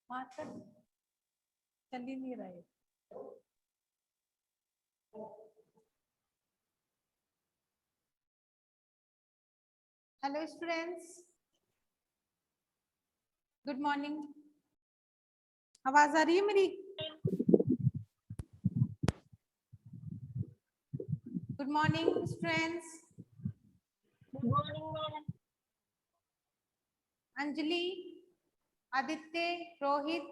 Marker चल ही नहीं रहे। Hello students, good morning. आवाज आ रही है मेरी? Good morning students. Good morning ma'am. Anjali, Aditya, Rohit,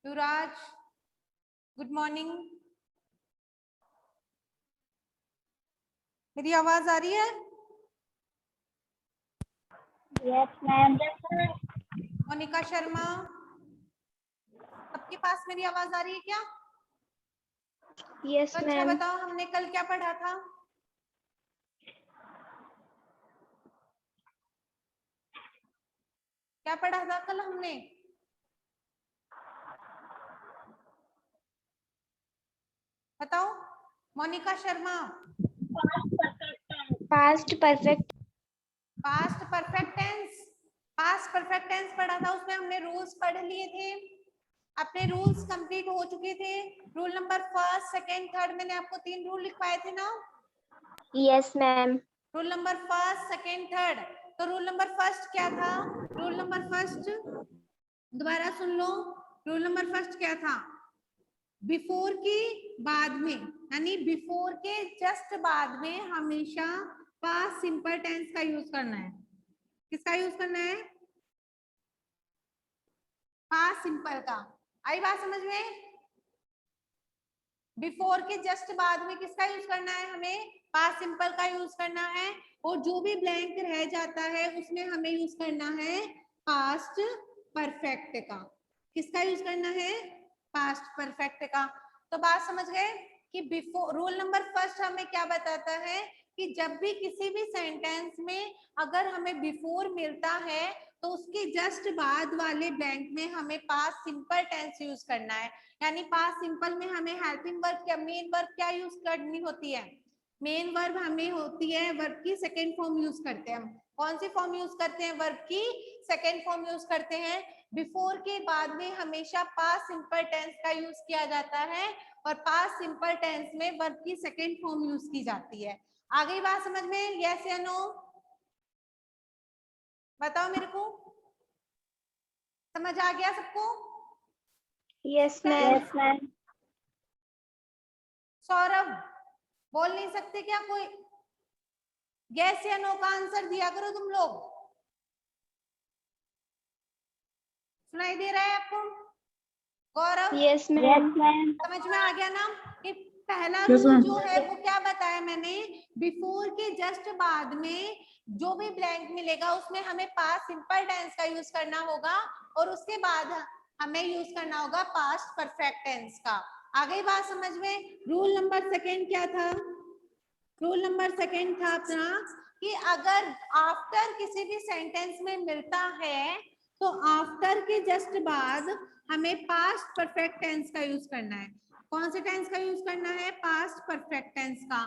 Yuvraj, good morning. मेरी आवाज आ रही है? Yes ma'am. मोनिका शर्मा, सबके पास मेरी आवाज आ रही है क्या? यस तो अच्छा मैम। बताओ, हमने कल क्या पढ़ा था? क्या पढ़ा था कल हमने? बताओ Monika Sharma. Past perfect. Past perfect tense. Past perfect tense पढ़ा था, उसमें हमने रूल्स पढ़ लिए थे, अपने रूल्स कंप्लीट हो चुके थे। Rule number first, second, third, मैंने आपको 3 रूल लिखवाए थे ना? Yes ma'am. Rule number first, second, third. तो रूल नंबर फर्स्ट क्या था? रूल नंबर फर्स्ट दोबारा सुन लो। रूल नंबर फर्स्ट क्या था? बिफोर के बाद में, यानी बिफोर के जस्ट बाद में हमेशा पास्ट सिंपल टेंस का यूज करना है। किसका यूज करना है? पास्ट सिंपल का। आई बात समझ में? बिफोर के जस्ट बाद में किसका यूज करना है? हमें पास्ट सिंपल का यूज करना है। और जो भी ब्लैंक रह जाता है उसमें हमें यूज करना है पास्ट परफेक्ट का। किसका यूज करना है? पास्ट परफेक्ट का। तो बात समझ गए कि बिफोर, रूल नंबर फर्स्ट हमें क्या बताता है कि जब भी किसी भी सेंटेंस में अगर हमें बिफोर मिलता है तो उसके जस्ट बाद वाले ब्लैंक में हमें पास्ट सिंपल टेंस यूज करना है। यानी पास्ट सिंपल में हमें हेल्पिंग वर्ब क्या, मेन वर्ब क्या यूज करनी होती है? मेन वर्ब हमें होती है, वर्ब की सेकेंड फॉर्म यूज करते हैं हम। कौन सी फॉर्म यूज करते हैं? वर्ब की सेकेंड फॉर्म यूज करते हैं। बिफोर के बाद में हमेशा पास्ट सिंपल टेंस का यूज किया जाता है और पास्ट सिंपल टेंस में वर्ब की सेकेंड फॉर्म यूज की जाती है। आ गई बात समझ में? यस या नो? बताओ मेरे को, समझ आ गया सबको? Yes ma'am. Yes ma'am. Saurabh, बोल नहीं सकते क्या कोई? यस या नो का आंसर दिया करो तुम लोग। सुनाई दे रहा है आपको? गौरव, यस मैम। समझ में आ गया ना कि पहला रूल जो है वो क्या बताया मैंने? बिफोर के जस्ट बाद में जो भी ब्लैंक मिलेगा उसमें हमें पास्ट सिंपल टेंस का यूज करना होगा और उसके बाद हमें यूज करना होगा पास्ट परफेक्ट टेंस का। आ गई बात समझ में? रूल नंबर सेकेंड क्या था? रूल नंबर सेकेंड था अपना कि अगर आफ्टर किसी भी सेंटेंस में मिलता है तो आफ्टर के जस्ट बाद हमें पास्ट परफेक्ट टेंस का यूज करना है। कौन से टेंस का यूज करना है? पास्ट परफेक्ट टेंस का।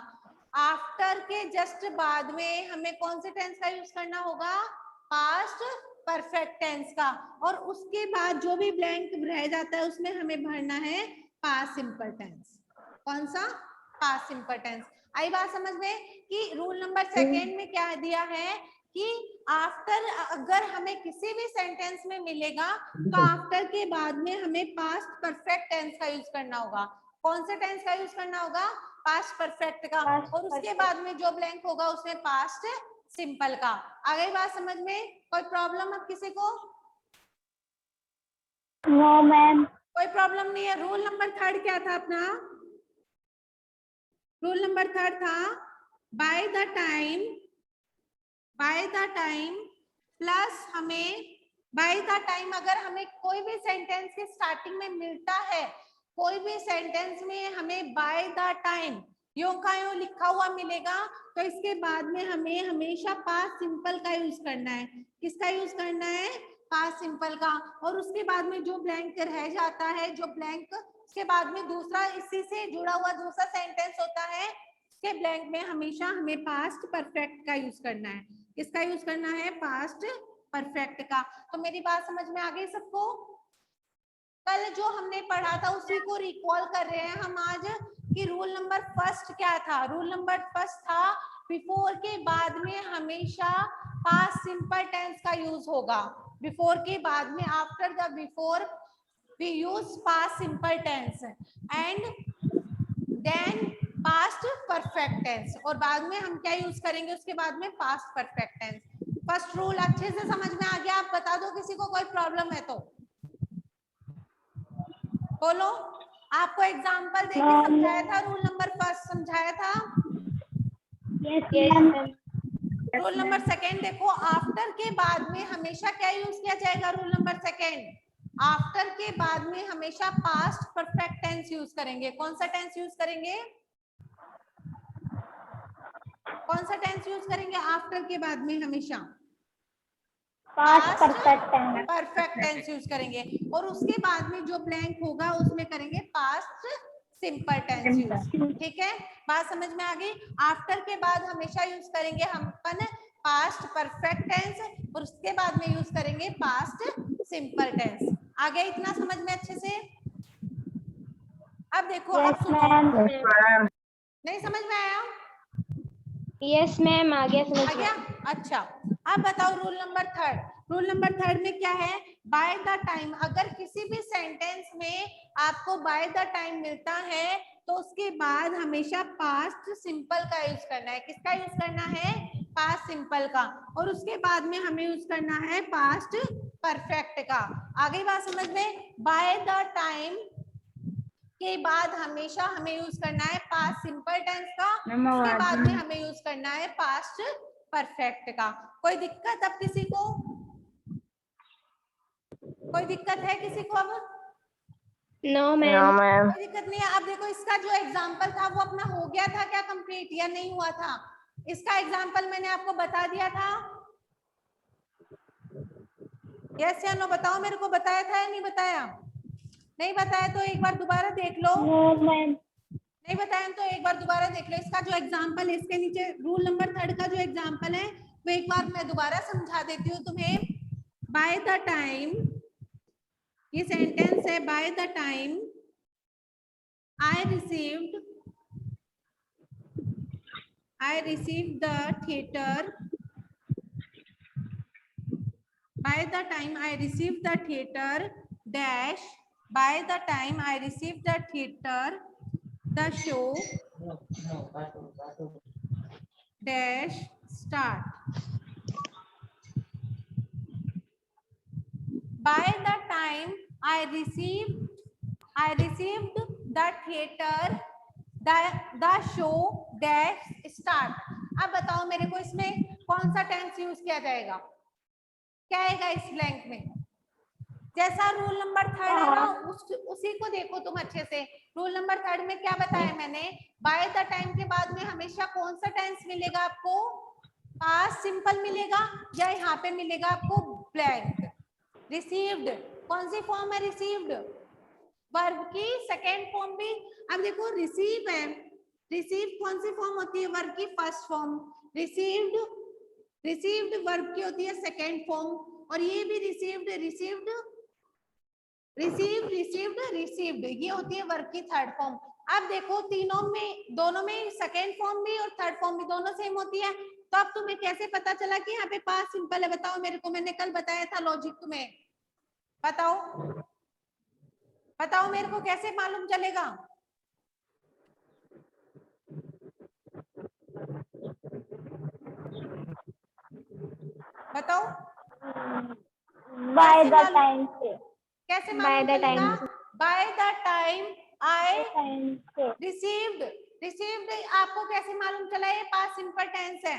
आफ्टर के जस्ट बाद में हमें कौन से टेंस का यूज करना होगा? पास्ट परफेक्ट टेंस का। और उसके बाद जो भी ब्लैंक रह जाता है उसमें हमें भरना है पास्ट सिंपल टेंस। कौन सा? Past simple tense. आई बात समझ में कि रूल नंबर सेकेंड में क्या दिया है कि आफ्टर अगर हमें किसी भी सेंटेंस में मिलेगा तो आफ्टर के बाद में हमें पास्ट परफेक्ट टेंस का यूज करना होगा। कौन से टेंस का यूज करना होगा? पास्ट परफेक्ट का। और उसके बाद में जो ब्लैंक होगा उसमें पास्ट सिंपल का। आ गई बात समझ में? कोई प्रॉब्लम अब किसी को? No ma'am. कोई प्रॉब्लम नहीं है। रूल नंबर थर्ड क्या था अपना? रूल नंबर थर्ड था बाय द टाइम प्लस हमें बाय द टाइम अगर हमें कोई भी सेंटेंस के स्टार्टिंग में मिलता है, कोई भी सेंटेंस में हमें बाय द टाइम यूं का यूं लिखा हुआ मिलेगा तो इसके बाद में हमें हमेशा पास्ट सिंपल का यूज करना है। किसका यूज करना है? पास्ट सिंपल का। और उसके बाद में जो ब्लैंक रह जाता है, जो ब्लैंक उसके बाद में दूसरा इसी से जुड़ा हुआ दूसरा सेंटेंस होता है, के ब्लैंक में हमेशा हमें पास्ट परफेक्ट का यूज करना है। किसका यूज करना है? पास्ट परफेक्ट का। तो मेरी बात समझ में आ गई सबको? कल जो हमने पढ़ा था उसी को रिकॉल कर रहे हैं हम आज कि रूल नंबर फर्स्ट क्या था। रूल नंबर फर्स्ट था बिफोर के बाद में हमेशा पास्ट सिंपल टेंस का यूज होगा। बिफोर के बाद में, after the before we use past simple tense and then past perfect tense, और बाद में हम क्या यूज करेंगे उसके बाद में, past perfect tense. First rule अच्छे से समझ में आ गया? आप बता दो किसी को कोई प्रॉब्लम है तो बोलो। आपको एग्जांपल देके समझाया था, रूल नंबर फर्स्ट समझाया था। Yes, ma'am. Rule number second देखो, आफ्टर के बाद में हमेशा क्या यूज किया जाएगा? रूल नंबर सेकेंड, आफ्टर के बाद में हमेशा पास्ट परफेक्ट टेंस यूज करेंगे। कौन सा टेंस यूज करेंगे? कौन सा टेंस यूज करेंगे आफ्टर के बाद में? हमेशा Past perfect tense. Perfect tense use करेंगे, और उसके बाद में जो ब्लैंक होगा उसमें करेंगे पास्ट सिंपल टेंस यूज। ठीक है, बात समझ में आ गई? आफ्टर के बाद हमेशा यूज करेंगे हम अपन पास्ट परफेक्ट टेंस, और उसके बाद में यूज करेंगे पास्ट सिंपल टेंस। आ गया इतना समझ में अच्छे से? अब देखो, Yes, अब सुनो, ma'am. नहीं समझ में आया? Yes, ma'am. आ गया आ समझ गया? में. अच्छा, अब बताओ rule number third. Rule number third में क्या है? Bye the time. अगर किसी भी सेंटेंस में आपको बाय द टाइम मिलता है तो उसके बाद हमेशा पास्ट सिंपल का यूज करना है। किसका यूज करना है? पास्ट सिंपल का, और उसके बाद में हमें यूज करना है पास्ट परफेक्ट का। आ गई बात समझ में? बाय द टाइम के बाद हमेशा हमें यूज करना है पास्ट सिंपल टेंस का, उसके बाद में हमें यूज करना है पास्ट परफेक्ट का। कोई दिक्कत अब किसी को? कोई दिक्कत है किसी को अब? No, ma'am. कोई दिक्कत नहीं है। अब देखो, इसका जो एग्जाम्पल था वो अपना हो गया था क्या कंप्लीट, या नहीं हुआ था? इसका एग्जाम्पल मैंने आपको बता दिया था। यस या नो बताओ मेरे को, बताया था या नहीं बताया? नहीं बताया तो एक बार दोबारा देख लो। No, ma'am. नहीं बताया तो एक बार दोबारा देख लो। इसका जो एग्जाम्पल है, इसके नीचे रूल नंबर थर्ड का जो एग्जाम्पल है वो एक बार मैं दोबारा समझा देती हूँ तुम्हें। बाय द टाइम, ये सेंटेंस है, bye the time I received the theatre, by the time I received the theater dash, by the time I received the theater, the show dash start. By the time I received the theater, the show dash start. अब बताओ मेरे को इसमें कौन सा tense use किया जाएगा? क्या आएगा इस ब्लैंक में? जैसा रूल नंबर थर्ड है ना, उसी को देखो तुम अच्छे से। रूल नंबर थर्ड में क्या बताया मैंने? बाय द टाइम के बाद में हमेशा कौन सा टेंस मिलेगा आपको? पास्ट सिंपल मिलेगा, या यहाँ पे मिलेगा आपको ब्लैंक? रिसीव्ड कौन सी फॉर्म है? रिसीव्ड वर्ब की सेकेंड फॉर्म भी। अब देखो, रिसीव है, रिसीव कौन सी फॉर्म होती है? वर्ब की फर्स्ट फॉर्म। रिसीव्ड वर्ब की होती है सेकेंड फॉर्म, और ये भी रिसीव्ड ये होती है वर्ब की थर्ड फॉर्म। अब देखो, तीनों में, दोनों में सेकेंड फॉर्म भी और थर्ड फॉर्म भी दोनों सेम होती है। तो अब तुम्हें कैसे पता चला कि यहाँ पे पास्ट सिंपल है? बताओ मेरे को, मैंने कल बताया था लॉजिक तुम्हें, बताओ बताओ मेरे को, कैसे मालूम चलेगा? बताओ By the time से. कैसे By मालूम the चलेगा? time. Bye the time I Time से. रिसीव्ड आपको कैसे मालूम चला ये पास्ट सिंपल टेंस है?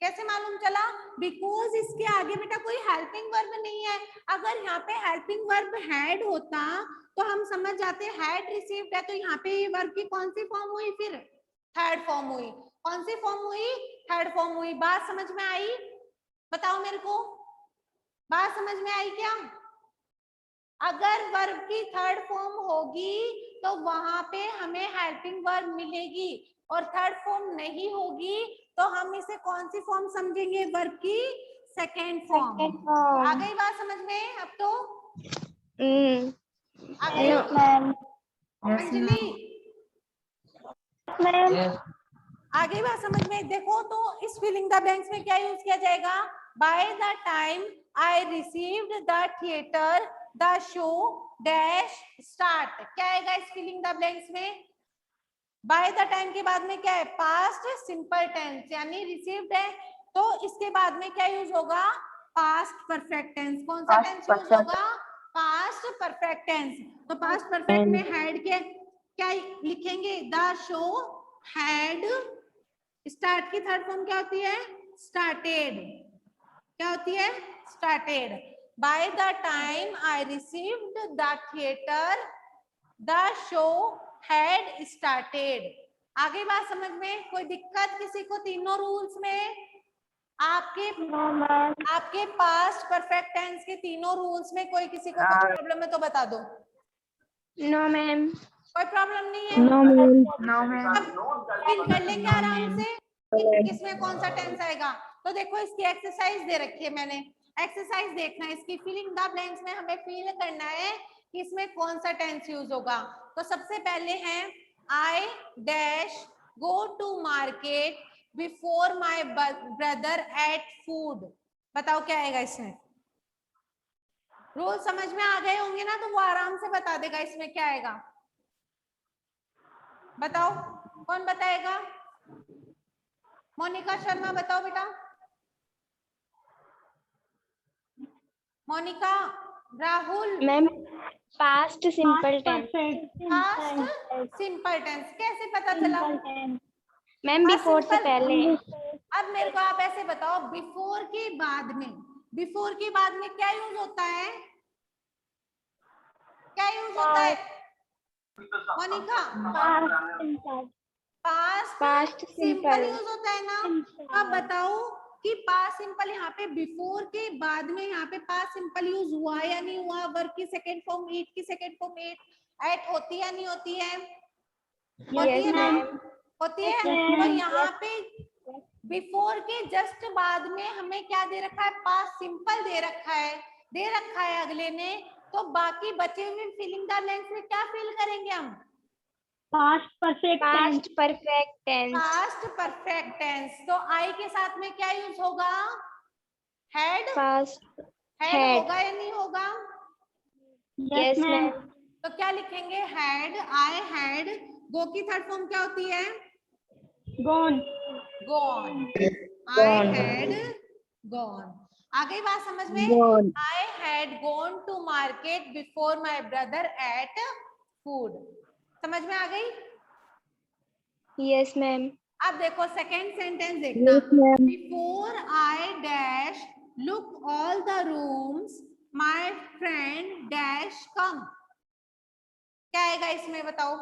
कैसे मालूम चला? बिकॉज इसके आगे बेटा कोई हेल्पिंग वर्ब नहीं है। अगर यहाँ पे हेल्पिंग वर्ब हैड होता तो हम समझ जाते हैड रिसीव्ड है, तो यहाँ पे ये वर्ब की कौन सी फॉर्म हुई? फिर थर्ड फॉर्म हुई। कौन सी फॉर्म हुई? थर्ड फॉर्म हुई। बात समझ में आई? बताओ मेरे को, बात समझ में आई क्या? अगर वर्ब की थर्ड फॉर्म होगी तो वहां पे हमें हेल्पिंग वर्ब मिलेगी, और थर्ड फॉर्म नहीं होगी तो हम इसे कौन सी फॉर्म समझेंगे? वर्ब की सेकेंड फॉर्म। Second form. आ गई बात समझ में? अब तो आ गई? Yes, ma'am. अंजलि Ma'am. आ गई बात समझ में? देखो तो इस फिलिंग द ब्लैंक्स में क्या यूज किया जाएगा? By the time I received the theatre the show dash start. क्या आएगा इस फिलिंग द ब्लैंक्स में? बाय द टाइम के बाद में क्या है? पास्ट सिंपल टेंस, यानी रिसीव्ड है तो इसके बाद में क्या यूज होगा? Past perfect tense. कौन सा टेंस यूज होगा? Past perfect tense. तो पास्ट परफेक्ट में हैड के क्या लिखेंगे? द शो हैड स्टार्ट की थर्ड फॉर्म क्या होती है? स्टार्टेड। क्या होती है? Started. Bye the time I received the theatre the show had started. आगे बात समझ में? कोई दिक्कत किसी को तीनों रूल्स में? आपके No, ma'am. आपके पास्ट परफेक्ट टेंस के तीनों रूल्स में कोई किसी को कोई प्रॉब्लम है तो बता दो। No, ma'am. कोई प्रॉब्लम नहीं है? No, ma'am. No, फिल कर लेंगे आराम से किसमें कौन सा टेंस आएगा। तो देखो इसकी एक्सरसाइज दे रखी है मैंने, एक्सरसाइज देखना है इसकी। फिलिंग द ब्लैंक्स में हमें फील करना है कि इसमें कौन सा टेंस यूज होगा। तो सबसे पहले है I dash go to market before my brother ate food. बताओ क्या आएगा इसमें? रूल समझ में आ गए होंगे ना, तो वो आराम से बता देगा इसमें क्या आएगा। बताओ कौन बताएगा? मोनिका शर्मा बताओ बेटा। Monika, Rahul. Ma'am past simple tense. Past simple tense कैसे पता चला? मैम बिफोर से पहले। अब मेरे को आप ऐसे बताओ, बिफोर के बाद में, बिफोर के बाद में क्या यूज होता है? क्या यूज होता है मोनिका? पास्ट सिंपल यूज होता है ना। अब बताओ कि पास्ट सिंपल यहाँ पे बिफोर के बाद में यहाँ पे पास्ट सिंपल यूज हुआ या नहीं हुआ? वर्ब की सेकेंड फॉर्म ईट की सेकेंड फॉर्म एट होती है नहीं होती है? होती है ना? होती है। तो यहाँ पे बिफोर के जस्ट बाद में हमें क्या दे रखा है? पास्ट सिंपल दे रखा है अगले ने। तो बाकी बचे हुए फिलिंग द ब्लैंक्स में क्या फिल करेंगे हम? Past perfect tense. Past perfect tense. तो आई के साथ में क्या यूज होगा? हैड। पास्ट हैड होगा या नहीं होगा? Yes ma'am. तो क्या लिखेंगे? Had, I had. गो की थर्ड फॉर्म क्या होती है? Gone. Gone. I had gone. आ गई बात समझ में? I had gone to market before my brother ate food. समझ में आ गई? Yes ma'am. अब देखो सेकेंड सेंटेंस देखना। Before I dash look all the rooms my friend dash come. क्या आएगा इसमें बताओ?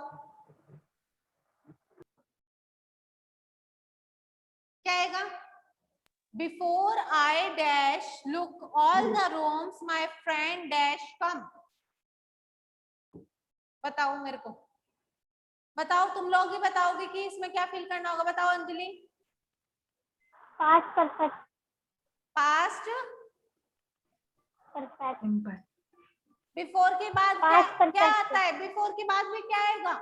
क्या आएगा? Before I dash look all the rooms my friend dash come. बताओ मेरे को, बताओ तुम लोग ही बताओगे कि इसमें क्या फिल करना होगा। बताओ Anjali. Past perfect. Past perfect. Before के बाद क्या आता है? बिफोर के बाद में क्या आएगा?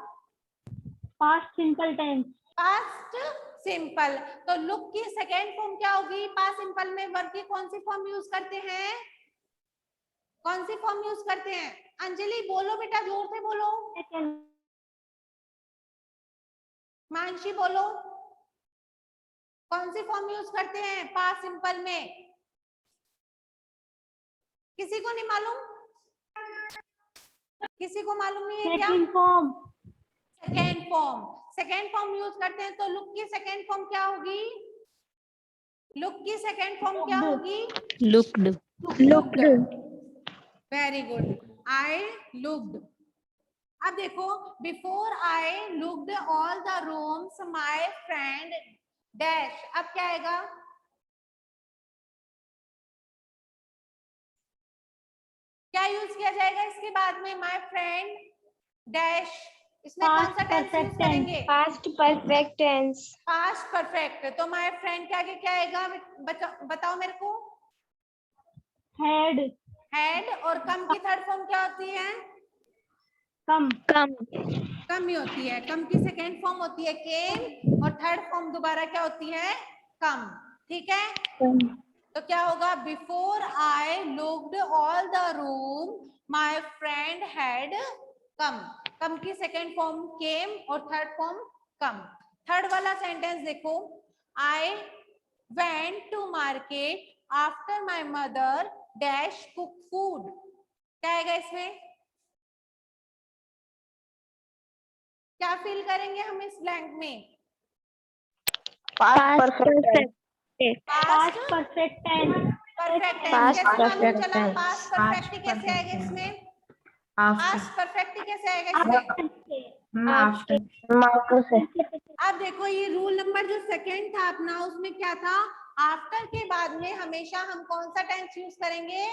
Past simple tense. Past simple. तो लुक की सेकेंड फॉर्म क्या होगी? पास्ट सिंपल में वर्ब की कौन सी फॉर्म यूज करते हैं? कौन सी फॉर्म यूज करते हैं? अंजलि बोलो बेटा, जोर से बोलो। मानसी बोलो, कौन सी फॉर्म यूज करते हैं पास्ट सिंपल में? किसी को नहीं मालूम? किसी को मालूम नहीं है क्या? Second form. Second form. Second form use करते हैं। तो लुक की सेकेंड फॉर्म क्या होगी? लुक की सेकेंड फॉर्म क्या होगी? Looked. Looked. Very good. I looked. अब देखो, before I looked all the rooms my friend dash. अब क्या आएगा? क्या यूज किया जाएगा इसके बाद में? माय फ्रेंड डैश इसमें कौन Past सा टेंस यूज perfect tense. करेंगे? Past perfect tense. Past perfect. तो माय फ्रेंड के आगे क्या आएगा बताओ मेरे को। Had. हैड और कम की थर्ड फॉर्म क्या होती है? Come. कम ही होती है। कम की सेकेंड फॉर्म होती है केम और थर्ड फॉर्म दोबारा क्या होती है? कम। ठीक है, तो क्या होगा? Before I looked all the room my friend had come. Come की सेकेंड फॉर्म केम और थर्ड फॉर्म कम। थर्ड वाला सेंटेंस देखो, I went to market after my mother dash cook food. क्या आएगा इसमें? क्या फील करेंगे हम इस ब्लैंक में? Past perfect. Past perfect tense. Perfect tense. Past कैसे मालूम perfect चला? tense. पास्ट परफेक्ट कैसे आएगा इसमें? पास्ट परफेक्ट कैसे आएगा इसमें? After. After से. अब देखो ये रूल नंबर जो सेकंड था अपना, उसमें क्या था? आफ्टर के बाद में हमेशा हम कौन सा टेंस यूज करेंगे?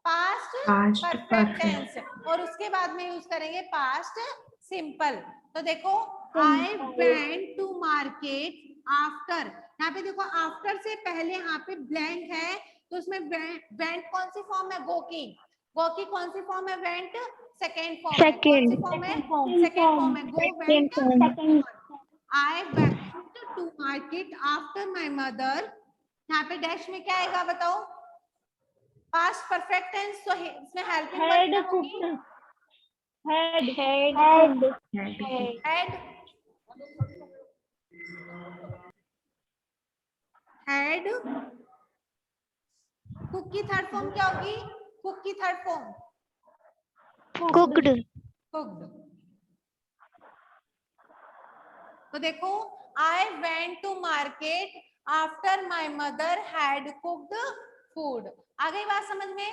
Past perfect tense. और उसके बाद में यूज करेंगे पास्ट सिंपल। तो देखो, I went to market after. यहाँ पे देखो आफ्टर से पहले यहाँ पे ब्लैंक है, तो उसमें वेंट कौन सी फॉर्म है? गो की। गो की कौन सी फॉर्म है? वेंट सेकेंड फॉर्म है। कौन सी फॉर्म है? सेकेंड फॉर्म है। Go went. I went to market after my mother। यहाँ पे डैश में क्या आएगा बताओ? Past perfect tense. तो इसमें हेल्पिंग वर्ब क्या होगी? हैड। कुक की थर्ड फॉर्म क्या होगी? कुक की थर्ड फॉर्म कुक्ड। तो देखो, I went to market after my mother had cooked food. आ गई बात समझ में?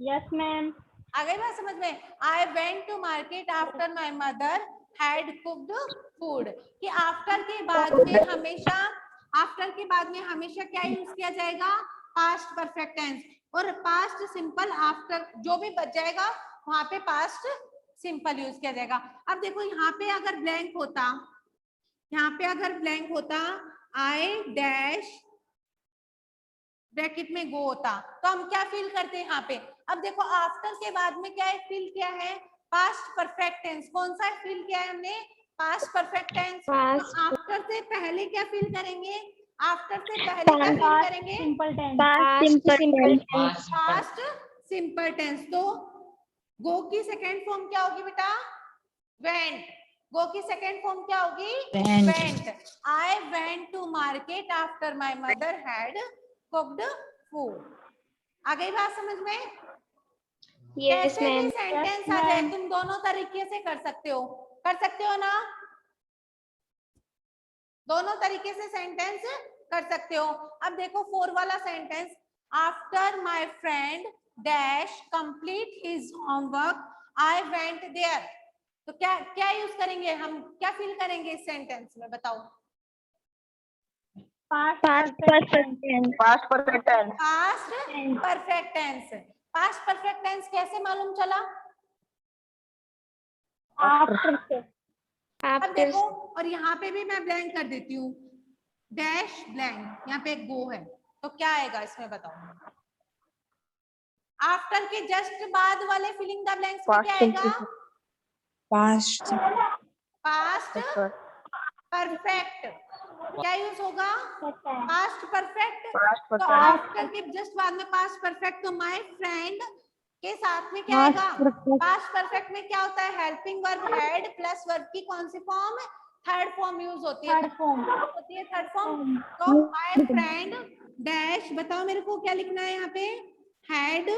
Yes, ma'am. आ गई बात समझ में? I went to market after my mother had cooked food. कि आफ्टर के बाद में हमेशा, आफ्टर के बाद में हमेशा क्या यूज किया जाएगा? Past perfect tense. और पास्ट सिंपल आफ्टर जो भी बच जाएगा वहां पे पास्ट सिंपल यूज किया जाएगा। अब देखो यहाँ पे अगर ब्लैंक होता, यहाँ पे अगर ब्लैंक होता आई डैश ब्रैकेट में गो होता, तो हम क्या फील करते हैं यहाँ पे? अब देखो आफ्टर के बाद में क्या है? फील किया है पास्ट परफेक्ट टेंस। कौन सा फील किया है हमने? Past perfect tense. तो आफ्टर से पहले क्या फील करेंगे? आफ्टर से पहले क्या फील करेंगे? Simple tense. Past simple tense. तो गो की सेकेंड फॉर्म क्या होगी बेटा? वेंट। गो की सेकेंड फॉर्म क्या होगी? Went. I went to market after my mother had cooked food. आ गई बात समझ में? Yes, कैसे भी ma'am. सेंटेंस Yes, आ जाए ma'am. तुम दोनों तरीके से कर सकते हो। कर सकते हो ना? दोनों तरीके से सेंटेंस कर सकते हो। अब देखो 4 वाला sentence, after my friend dash complete his homework I went there. तो क्या क्या यूज करेंगे हम? क्या फील करेंगे इस सेंटेंस में बताओ? Past perfect tense. Past perfect tense. Past perfect tense. Past perfect tense कैसे मालूम चला? After से. अब After. देखो, और यहाँ पे भी मैं ब्लैंक कर देती हूँ, डैश ब्लैंक। यहाँ पे एक गो है, तो क्या आएगा इसमें बताओ? आफ्टर के जस्ट बाद वाले फिलिंग द ब्लैंक्स में क्या आएगा? Past. Past perfect. क्या यूज होगा? Past perfect. Past तो perfect. आफ्टर के जस्ट बाद में पास्ट परफेक्ट। तो माय फ्रेंड के साथ में क्या आएगा? पास्ट परफेक्ट में क्या होता है? Helping verb had plus verb की कौन सी फॉर्म? थर्ड फॉर्म यूज होती है। Third form. होती है थर्ड फॉर्म। तो माय फ्रेंड डैश, बताओ मेरे को क्या लिखना है यहाँ पे? हैड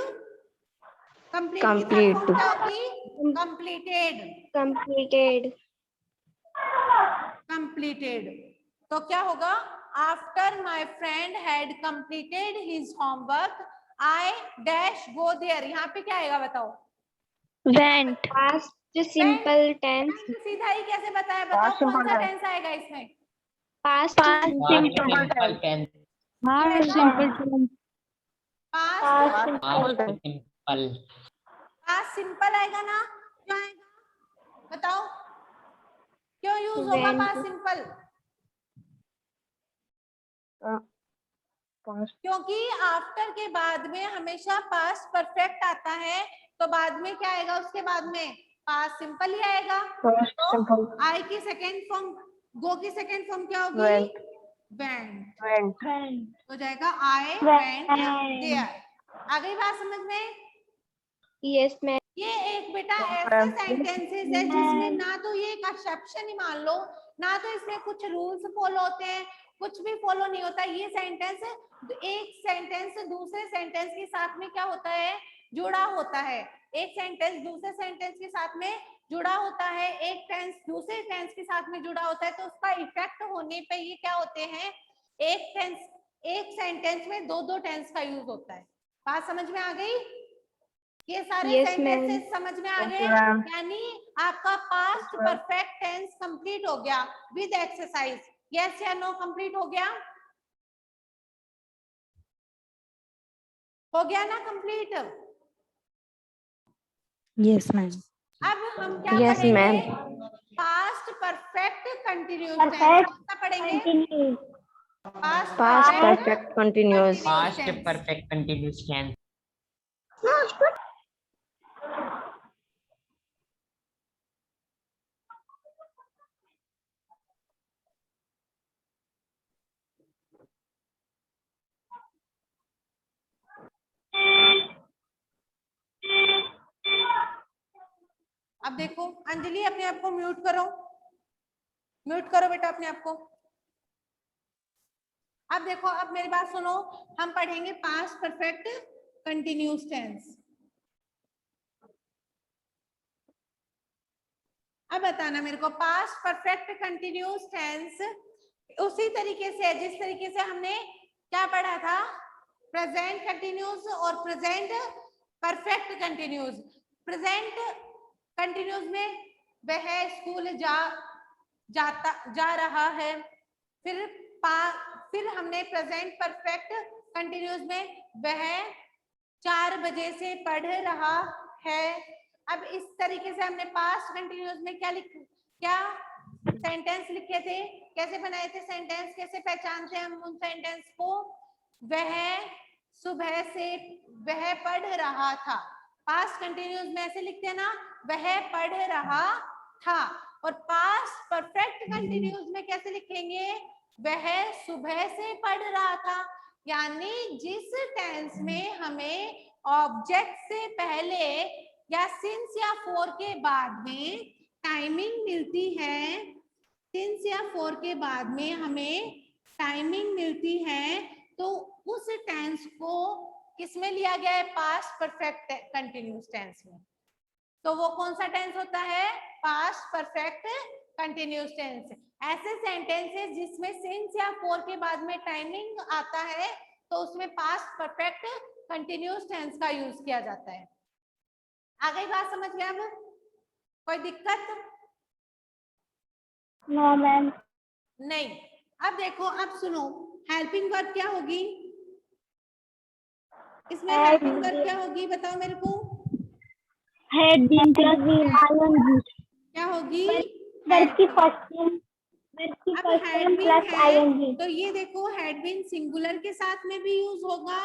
कंप्लीट की थर्ड फॉर्म क्या होगी? कंप्लीटेड। कंप्लीटेड। तो क्या होगा? After my friend had completed his homework I dash go there. यहाँ पे क्या आएगा बताओ? Went. Past simple tense. सीधा ही कैसे बताया? बताओ कौन सा टेंस आएगा इसमें? Past simple tense. Past simple tense. Past past simple आएगा ना? क्या आएगा? यूज होगा Went. Past simple? क्योंकि आफ्टर के बाद में हमेशा पास्ट परफेक्ट आता है, तो बाद में क्या आएगा? उसके बाद में पास्ट सिंपल ही आएगा। तो आई की सेकेंड फॉर्म, गो की सेकेंड फॉर्म क्या होगी? वेंट। हो जाएगा आई वेंट देयर। आ गई बात समझ में? Yes, ma'am. ये एक बेटा ऐसे सेंटेंसेस है जिसमें ना तो ये एक एक्सेप्शन ही मान लो, ना तो इसमें कुछ रूल्स फॉलो होते हैं, कुछ भी फॉलो नहीं होता। ये सेंटेंस एक सेंटेंस दूसरे सेंटेंस के साथ में क्या होता है? जुड़ा होता है। एक सेंटेंस दूसरे सेंटेंस के साथ में जुड़ा होता है, एक टेंस दूसरे टेंस के साथ में जुड़ा होता है, तो उसका इफेक्ट होने पे ये क्या होते हैं? एक सेंटेंस में दो दो टेंस का यूज होता है। बात समझ में आ गई? ये सारे Yes, सेंटेंसेस ma'am. समझ में आ गए? यानी आपका पास्ट परफेक्ट टेंस कंप्लीट हो गया विद एक्सरसाइज। यस या नो? कंप्लीट हो गया? हो गया ना कंप्लीट? Yes, ma'am. अब हम क्या Yes, पढ़ेंगे? ma'am. Past perfect continuous tense. Perfect. कौन सा पढ़ेंगे? Continue. Past Past perfect perfect continuous. Past perfect continuous tense. अब देखो अंजलि, अपने आप को म्यूट करो, म्यूट करो बेटा अपने आप को। अब देखो, अब मेरी बात सुनो, हम पढ़ेंगे पास्ट परफेक्ट कंटिन्यूस टेंस। अब बताना मेरे को, पास्ट परफेक्ट कंटिन्यूस टेंस उसी तरीके से है जिस तरीके से हमने क्या पढ़ा था? प्रेजेंट कंटिन्यूस और present perfect continuous. Present continuous में वह स्कूल जा रहा है। फिर हमने प्रेजेंट परफेक्ट कंटिन्यूस में वह 4 बजे से पढ़ रहा है। अब इस तरीके से हमने पास्ट कंटिन्यूस में क्या सेंटेंस लिखे थे, कैसे बनाए थे सेंटेंस, कैसे पहचानते हम उन सेंटेंस को? वह सुबह से वह पढ़ रहा था। पास्ट कंटिन्यूस में ऐसे लिखते हैं ना, वह पढ़ रहा था। और पास्ट परफेक्ट कंटिन्यूस में कैसे लिखेंगे? वह सुबह से पढ़ रहा था। यानी जिस टेंस में हमें ऑब्जेक्ट से पहले या सिंस या फॉर के बाद में टाइमिंग मिलती है, सिंस या फॉर के बाद में हमें टाइमिंग मिलती है, तो उस टेंस को किसमें लिया गया है? पास्ट परफेक्ट कंटिन्यूस टेंस में। तो वो कौन सा टेंस होता है? Past perfect continuous tense. ऐसे सेंटेंसेस जिसमें सिंस या फॉर के बाद में टाइमिंग आता है, तो उसमें पास्ट परफेक्ट कंटिन्यूस टेंस का यूज किया जाता है। आ गई बात समझ में? अब कोई दिक्कत? No, ma'am. नहीं। अब देखो, अब सुनो, हेल्पिंग वर्ब क्या होगी इसमें? हेल्पिंग वर्ब क्या होगी बताओ मेरे को? Had been plus ing. क्या होगी? Verb की first form. Verb की अब first had form been plus है, ing. तो ये देखो हैड बीन सिंगुलर के साथ में भी यूज होगा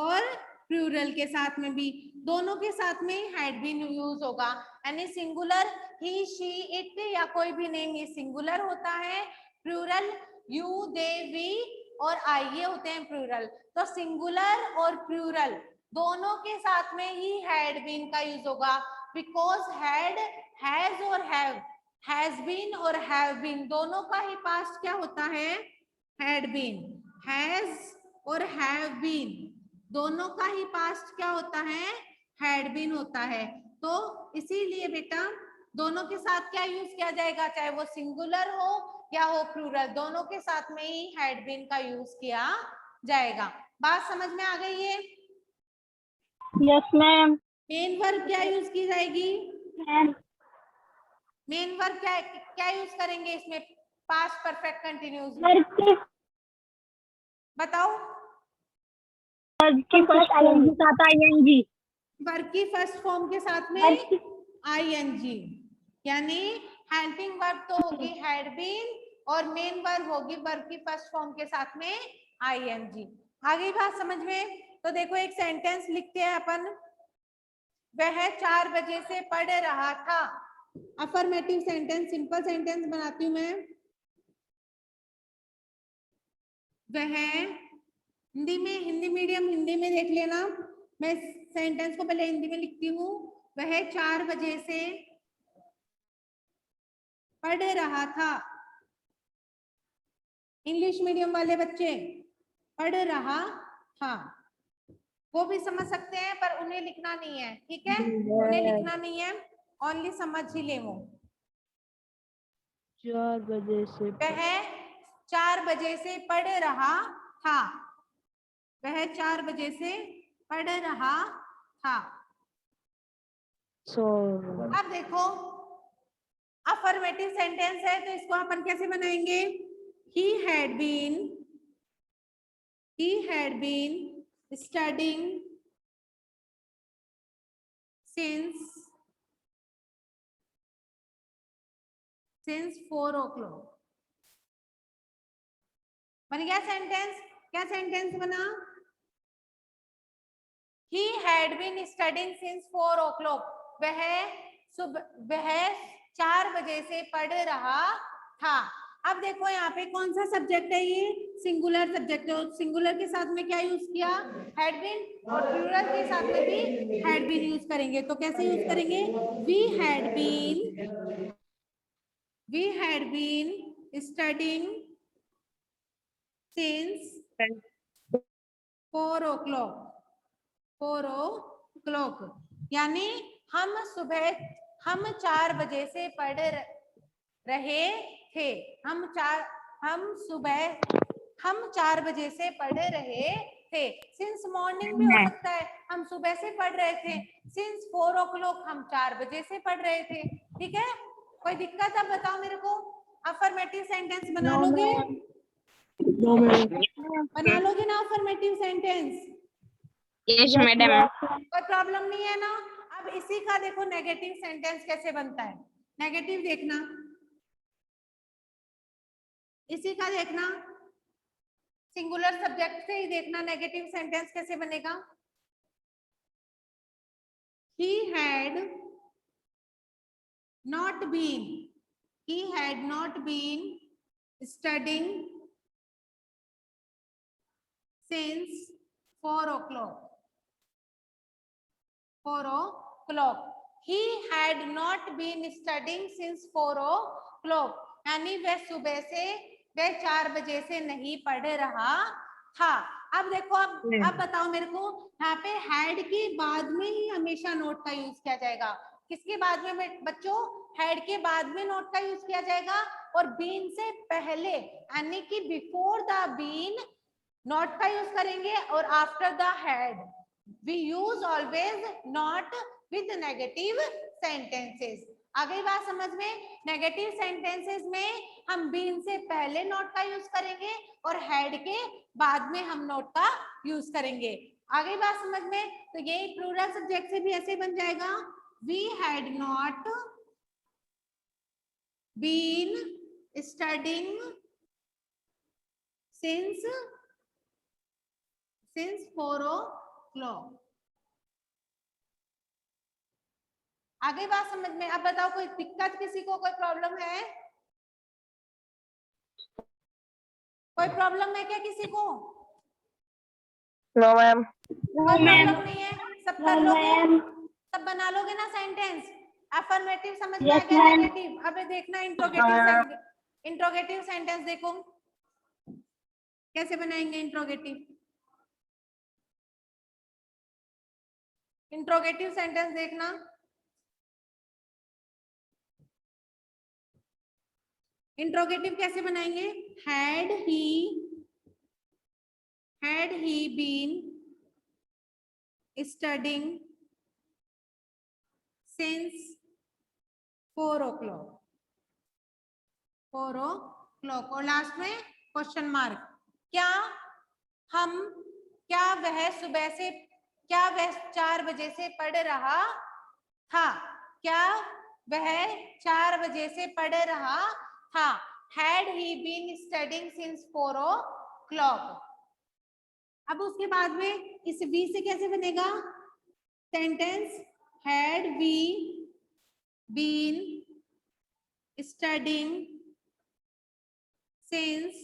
और प्लूरल के साथ में भी, दोनों के साथ में हैड बीन यूज होगा। यानी सिंगुलर ही, शी, इट या कोई भी नेम ये सिंगुलर होता है। प्लूरल यू, दे, वी और आई ये होते हैं प्लूरल। तो सिंगुलर और प्लूरल दोनों के साथ में ही हैड बीन का यूज होगा। बिकॉज हैड, हैज और हैव, हैज बीन और हैव बीन दोनों का ही पास्ट क्या होता है? Had been. हैज और हैव बीन दोनों का ही पास्ट क्या होता है? हैड बीन होता है। तो इसीलिए बेटा दोनों के साथ क्या यूज किया जाएगा? चाहे वो सिंगुलर हो या हो प्लूरल, दोनों के साथ में ही हैड बीन का यूज किया जाएगा। बात समझ में आ गई है? Yes, ma'am. मेन वर्ब क्या यूज की जाएगी? Ma'am. मेन वर्ब क्या यूज करेंगे इसमें पास्ट परफेक्ट कंटिन्यूस में? Verb की बताओ। first ing के साथ ing. वर्ब की फर्स्ट फॉर्म के साथ में Verb की आईएनजी। यानी हेल्पिंग वर्ब तो होगी हैड बीन और मेन वर्ब होगी वर्ब की फर्स्ट फॉर्म के साथ में आईएनजी। आगे बात समझ में? तो देखो एक सेंटेंस लिखते हैं अपन, वह 4 बजे से पढ़ रहा था। अफर्मेटिव सेंटेंस, सिंपल सेंटेंस बनाती हूँ मैं। वह हिंदी में, हिंदी मीडियम हिंदी में देख लेना, मैं सेंटेंस को पहले हिंदी में लिखती हूँ। वह 4 बजे से पढ़ रहा था। इंग्लिश मीडियम वाले बच्चे पढ़ रहा था, वो भी समझ सकते हैं पर उन्हें लिखना नहीं है, ठीक है? उन्हें लिखना नहीं है, ओनली समझ ही ले वो। 4 बजे से वह 4 बजे से पढ़ रहा था। वह 4 बजे से पढ़ रहा था। अब देखो अफर्मेटिव सेंटेंस है तो इसको अपन कैसे बनाएंगे? he had been studying since 4 o'clock। बन गया सेंटेंस? क्या सेंटेंस बना? he had been studying since 4 o'clock। वह 4 बजे से पढ़ रहा था। अब देखो यहाँ पे कौन सा सब्जेक्ट है? ये सिंगुलर सब्जेक्ट है। सिंगुलर के साथ में क्या यूज किया? हैड बीन, और प्लूरल के साथ में भी हैड बीन यूज करेंगे। तो कैसे यूज करेंगे? We had been studying since 4 o'clock। 4 o'clock यानी हम 4 बजे से पढ़ रहे थे। हम 4 बजे से पढ़ रहे थे। सिंस मॉर्निंग भी हो सकता है, हम सुबह से पढ़ रहे थे। सिंस 4 o'clock हम 4 बजे से पढ़ रहे थे। ठीक है, कोई दिक्कत? अब बताओ मेरे को, अफर्मेटिव सेंटेंस बना लोगे? बना लोगे ना अफर्मेटिव सेंटेंस? Yes madam. कोई प्रॉब्लम नहीं है ना? अब इसी का देखो नेगेटिव सेंटेंस कैसे बनता है। नेगेटिव देखना, इसी का देखना, सिंगुलर सब्जेक्ट से ही देखना नेगेटिव सेंटेंस कैसे बनेगा। he had not been studying since 4 o'clock। 4 o'clock। he had not been studying since 4 o'clock यानी वह 4 बजे से नहीं पढ़ रहा था। अब देखो, अब बताओ मेरे को, यहाँ पे हैड के बाद में ही हमेशा नोट का यूज किया जाएगा। किसके बाद में बच्चों? हैड के बाद में नोट का यूज किया जाएगा, और बीन से पहले यानी कि बिफोर द बीन नॉट का यूज करेंगे, और after the had we use always not with negative sentences. आ गई बात समझ में? नेगेटिव सेंटेंसेस में हम बीन से पहले नोट का यूज करेंगे और हैड के बाद में हम नोट का यूज करेंगे। आ गई बात समझ में? तो ये प्लूरल सब्जेक्ट से भी ऐसे बन जाएगा, we had not been studying since 4 o'clock। आगे बात समझ में? अब बताओ कोई दिक्कत, किसी को कोई प्रॉब्लम है? कोई प्रॉब्लम है क्या किसी को? No ma'am. कोई प्रॉब्लम नहीं है? सब कर लोगे? सब बना लोगे ना सेंटेंस? अफर्मेटिव समझ में आ गया? नेगेटिव? अबे देखना इंट्रोगेटिव सेंटेंस देखो कैसे बनाएंगे। इंट्रोगेटिव सेंटेंस देखना। इंट्रोगेटिव कैसे बनाएंगे? Had he been studying since 4 o'clock। 4 o'clock और लास्ट में क्वेश्चन मार्क। क्या वह 4 बजे से पढ़ रहा था? क्या वह 4 बजे से पढ़ रहा था। Had he been studying since 4 o'clock? अब उसके बाद में इस बी से कैसे बनेगा sentence? Had we been studying since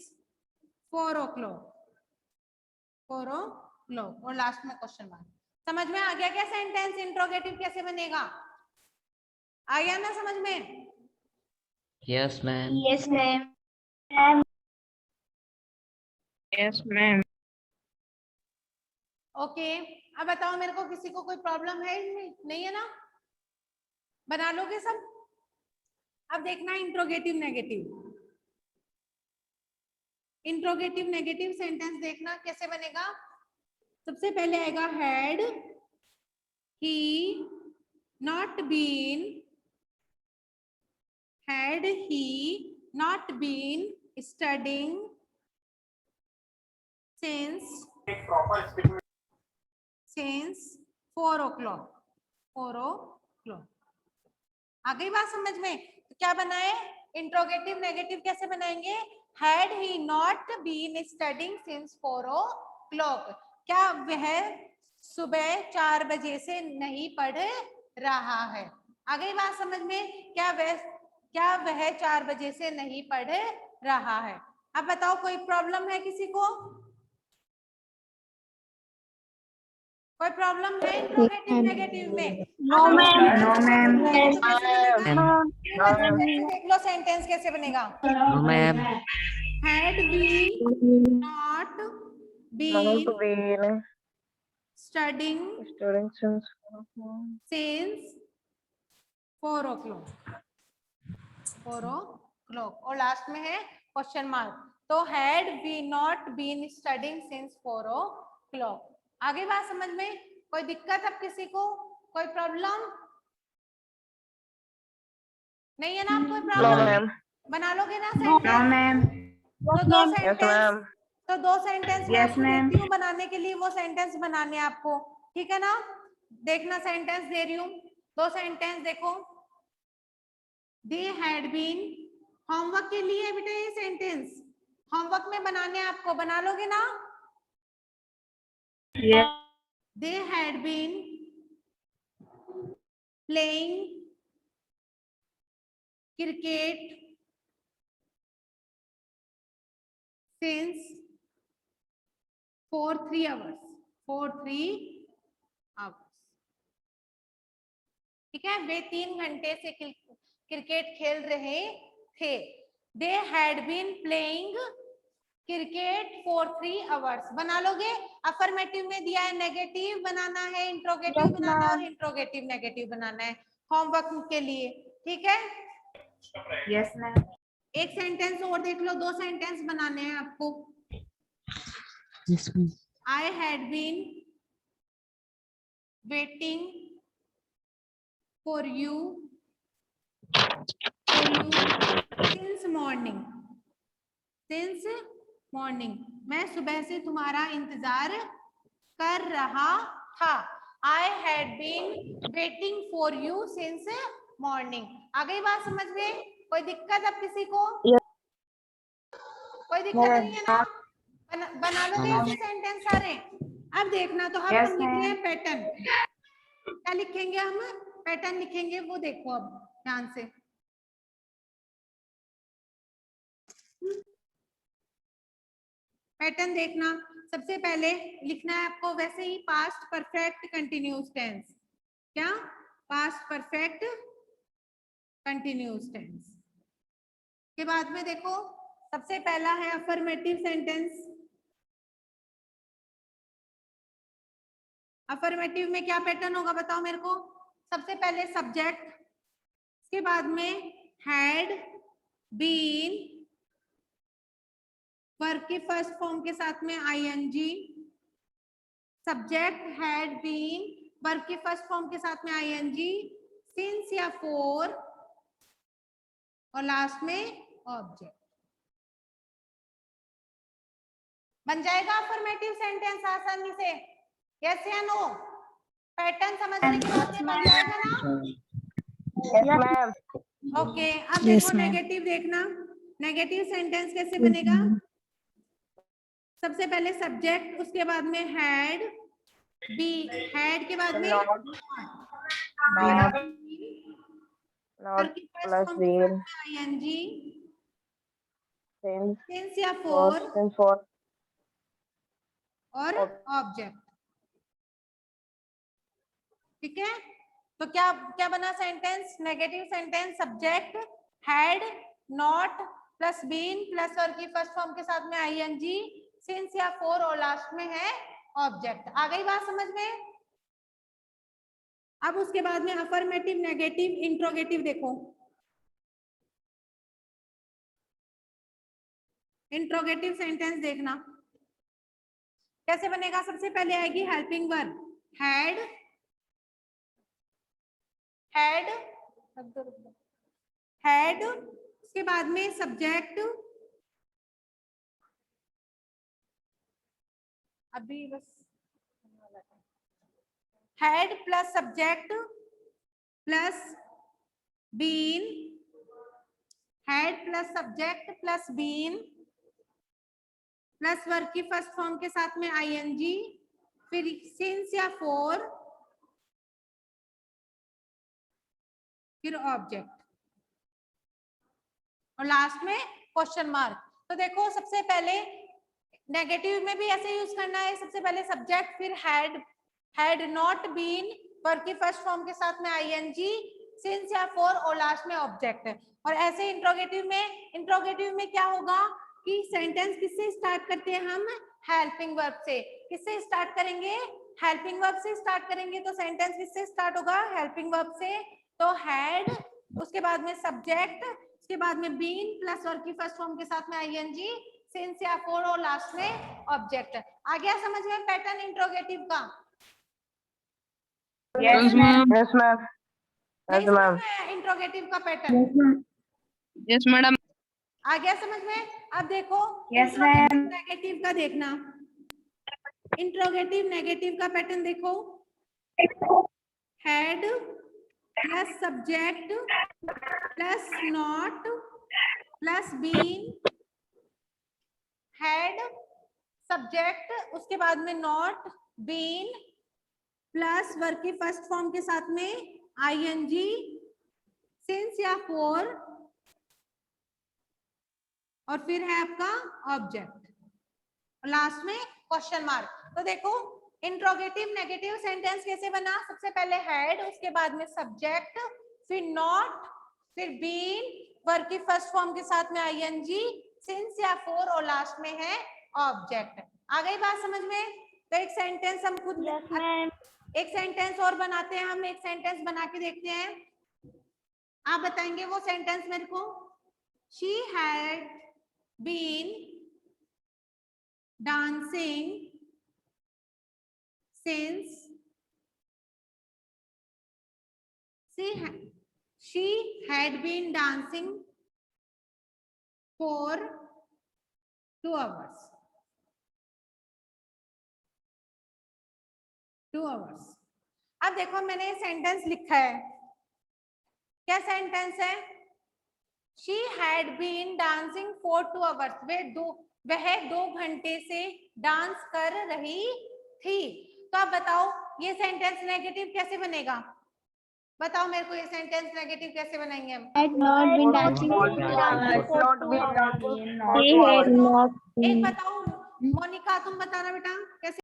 4 o'clock? 4 o'clock और लास्ट में क्वेश्चन मार्क। समझ में आ गया क्या सेंटेंस इंट्रोगेटिव कैसे बनेगा? आ गया ना समझ में? Yes, ma'am. Yes, ma'am. Yes, ma'am. Okay अब बताओ मेरे को, किसी को कोई प्रॉब्लम है इसमें? नहीं है ना? बना लोगे सब? अब देखना interrogative negative. Interrogative negative sentence देखना कैसे बनेगा। सबसे पहले आएगा had he not been, had he not been studying since 4 o'clock? 4 o'clock। आ गई बात समझ में? तो क्या बनाए? इंट्रोगेटिव नेगेटिव कैसे बनाएंगे? had he not been studying since 4 o'clock? क्या वह सुबह 4 बजे से नहीं पढ़ रहा है? आ गई बात समझ में? क्या वह 4 बजे से नहीं पढ़ रहा है? अब बताओ कोई प्रॉब्लम है किसी को? कोई प्रॉब्लम है इंट्रोगेटिव नेगेटिव में? No ma'am. No, ma'am. देख लो सेंटेंस कैसे बनेगा। No, ma'am. Had we not been Not been studying studying since since 4 o'clock? 4 o'clock और लास्ट में है क्वेश्चन मार्क। तो had we not been studying since 4 o'clock? आगे बात समझ में? कोई दिक्कत अब किसी को? कोई प्रॉब्लम नहीं है ना? आप कोई No, प्रॉब्लम ma'am. बना लोगे ना No, सेंटेंस? ma'am. तो दो Yes, सेंटेंस ma'am. तो 2 सेंटेंस मैं Yes, आपको ma'am. देती हूँ बनाने के लिए, वो सेंटेंस बनाने हैं आपको, ठीक है ना? देखना सेंटेंस दे रही हूँ, 2 सेंटेंस देखो। दे हैड बीन, होमवर्क के लिए है बेटा ये सेंटेंस, होमवर्क में बनाने हैं आपको, बना लोगे ना? Yes. They had been playing cricket since for 3 hours। ठीक है, वे 3 घंटे से क्रिकेट खेल रहे थे। They had been playing cricket for 3 hours। बना लोगे? अफर्मेटिव में दिया है नेगेटिव बनाना है, इंट्रोगेटिव बनाना है और इंट्रोगेटिव नेगेटिव बनाना है होमवर्क के लिए, ठीक है? Yes, ma'am. एक सेंटेंस और देख लो, 2 सेंटेंस बनाने हैं आपको। Yes, ma'am. I had been waiting for you since morning। मैं सुबह से तुम्हारा इंतजार कर रहा था। I had been waiting for you since morning। आ गई बात समझ में? कोई दिक्कत अब किसी को? कोई दिक्कत नहीं है ना? बना लोगे ऐसे सेंटेंस सारे? अब देखना, तो हम Yes, लिख रहे हैं ma'am. पैटर्न। क्या लिखेंगे हम? पैटर्न लिखेंगे, वो देखो अब ध्यान से। पैटर्न देखना, सबसे पहले लिखना है आपको वैसे ही पास्ट परफेक्ट कंटिन्यूअस टेंस। क्या? पास्ट परफेक्ट कंटिन्यूअस टेंस के बाद में देखो सबसे पहला है अफर्मेटिव सेंटेंस। अफर्मेटिव में क्या पैटर्न होगा बताओ मेरे को? सबसे पहले सब्जेक्ट, इसके बाद में हैड बीन, वर्ब के फर्स्ट फॉर्म के साथ में ING, subject had been, verb के फर्स्ट फॉर्म के साथ में आईएनजी, सिंस या फॉर और लास्ट में ऑब्जेक्ट। बन जाएगा अफर्मेटिव सेंटेंस आसानी से? यस या नो? पैटर्न समझने के बाद ये बन जाएगा ना? Yes, ma'am. ओके, अब Yes, देखो ma'am. नेगेटिव देखना, नेगेटिव सेंटेंस कैसे बनेगा। सबसे पहले सब्जेक्ट, उसके बाद में हैड, बी, हैड के बाद में Not, not, not plus been, ING, since, since या for, फोर since for, और ऑब्जेक्ट। ठीक है, तो क्या क्या बना sentence, negative sentence, subject had, not plus been plus verb की फर्स्ट फॉर्म के साथ में आईएनजी, सिंस या फोर और लास्ट में है ऑब्जेक्ट। आ गई बात समझ में। अब उसके बाद में अफर्मेटिव, नेगेटिव, इंट्रोगेटिव देखो। इंट्रोगेटिव सेंटेंस देखना कैसे बनेगा। सबसे पहले आएगी हेल्पिंग वर्ब, हैड, हैड, उसके बाद में सब्जेक्ट, अभी बस had plus subject plus been, had plus subject plus been plus verb की फर्स्ट फॉर्म के साथ में आईएनजी, फिर सिंस या फोर, फिर ऑब्जेक्ट और लास्ट में क्वेश्चन मार्क। तो देखो सबसे पहले नेगेटिव में भी ऐसे यूज करना है, सबसे पहले सब्जेक्ट, फिर हैड नॉट बीन, वर्ब की फर्स्ट फॉर्म के साथ में आईएनजी, सिंस या फोर और लास्ट में ऑब्जेक्ट। और ऐसे इंट्रोगेटिव में क्या होगा कि सेंटेंस किससे स्टार्ट करते हैं हम, हेल्पिंग वर्ब से। किससे स्टार्ट करेंगे, हेल्पिंग वर्ब से स्टार्ट करेंगे, तो सेंटेंस किससे स्टार्ट होगा, हेल्पिंग वर्ब से। तो हैड, उसके बाद में सब्जेक्ट, उसके बाद में बीन प्लस वर्ब की फर्स्ट फॉर्म के साथ में आईएनजी, सिंस या फोर और लास्ट में ऑब्जेक्ट। आ गया समझ में पैटर्न इंट्रोगेटिव का। yes, ma'am. Yes, ma'am. नहीं Yes, ma'am. समझ में आया इंट्रोगेटिव का पैटर्न, Yes, madam. आ गया समझ में। अब देखो Yes, ma'am. नेगेटिव का देखना, इंट्रोगेटिव नेगेटिव का पैटर्न देखो, had plus subject plus not plus been, had subject उसके बाद में नॉट बीन प्लस वर्ब की फर्स्ट फॉर्म के साथ में आईएनजी, सिंस या फोर और फिर है आपका ऑब्जेक्ट और लास्ट में क्वेश्चन मार्क। तो देखो इंट्रोगेटिव नेगेटिव सेंटेंस कैसे बना, सबसे पहले हैड, उसके बाद में सब्जेक्ट, फिर नॉट, फिर बीन, वर्ब की फर्स्ट फॉर्म के साथ में आईएनजी, सिंस या फोर और लास्ट में है ऑब्जेक्ट। आ गई बात समझ में। तो एक सेंटेंस हम खुद Yes, ma'am. एक सेंटेंस और बनाते हैं, हम एक सेंटेंस बना के देखते हैं। आप बताएंगे वो सेंटेंस मेरे को। She had been dancing since she had been dancing for 2 hours. 2 hours. अब देखो मैंने सेंटेंस लिखा है, क्या सेंटेंस है, she had been dancing for 2 hours. वह 2 घंटे से डांस कर रही थी। तो आप बताओ ये सेंटेंस नेगेटिव कैसे बनेगा, बताओ मेरे को ये सेंटेंस नेगेटिव कैसे बनाएंगे हम। Had not been dancing for 2 hours. He had not. एक बताओ मोनिका, तुम बताना बेटा कैसे